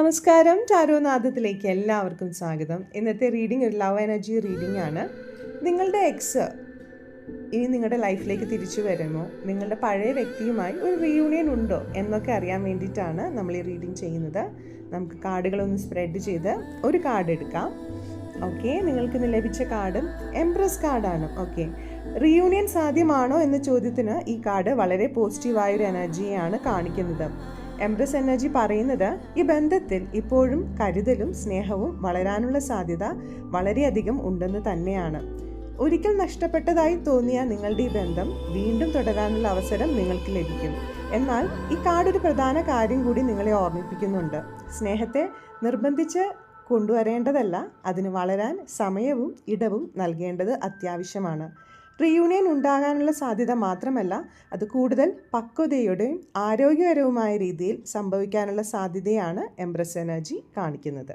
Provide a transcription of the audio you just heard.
നമസ്കാരം, ടാരോനാഥത്തിലേക്ക് എല്ലാവർക്കും സ്വാഗതം. ഇന്നത്തെ റീഡിംഗ് ഒരു ലവ് എനർജി റീഡിംഗ് ആണ്. നിങ്ങളുടെ എക്സ് ഇനി നിങ്ങളുടെ ലൈഫിലേക്ക് തിരിച്ചു വരുമോ, നിങ്ങളുടെ പഴയ വ്യക്തിയുമായി ഒരു റീയൂണിയൻ ഉണ്ടോ എന്നൊക്കെ അറിയാൻ വേണ്ടിയിട്ടാണ് നമ്മൾ ഈ റീഡിംഗ് ചെയ്യുന്നത്. നമുക്ക് കാർഡുകളൊന്ന് സ്പ്രെഡ് ചെയ്ത് ഒരു കാർഡ് എടുക്കാം. ഓക്കെ, നിങ്ങൾക്ക് ഇന്ന് ലഭിച്ച കാർഡ് എംപ്രസ് കാർഡാണ്. ഓക്കെ, റീയൂണിയൻ സാധ്യമാണോ എന്ന ചോദ്യത്തിന് ഈ കാർഡ് വളരെ പോസിറ്റീവായൊരു എനർജിയാണ് കാണിക്കുന്നത്. എംപ്രസ് എനർജി പറയുന്നത് ഈ ബന്ധത്തിൽ ഇപ്പോഴും കരുതലും സ്നേഹവും വളരാനുള്ള സാധ്യത വളരെയധികം ഉണ്ടെന്ന് തന്നെയാണ്. ഒരിക്കൽ നഷ്ടപ്പെട്ടതായി തോന്നിയ നിങ്ങളുടെ ഈ ബന്ധം വീണ്ടും തുടരാനുള്ള അവസരം നിങ്ങൾക്ക് ലഭിക്കും. എന്നാൽ ഈ കാർഡ് ഒരു പ്രധാന കാര്യം കൂടി നിങ്ങളെ ഓർമ്മിപ്പിക്കുന്നുണ്ട്. സ്നേഹത്തെ നിർബന്ധിച്ച് കൊണ്ടുവരേണ്ടതല്ല, അതിന് വളരാൻ സമയവും ഇടവും നൽകേണ്ടത് അത്യാവശ്യമാണ്. റീയൂണിയൻ ഉണ്ടാകാനുള്ള സാധ്യത മാത്രമല്ല, അത് കൂടുതൽ പക്വതയോടെയും ആരോഗ്യകരവുമായ രീതിയിൽ സംഭവിക്കാനുള്ള സാധ്യതയാണ് എംപ്രസ് എനർജി കാണിക്കുന്നത്.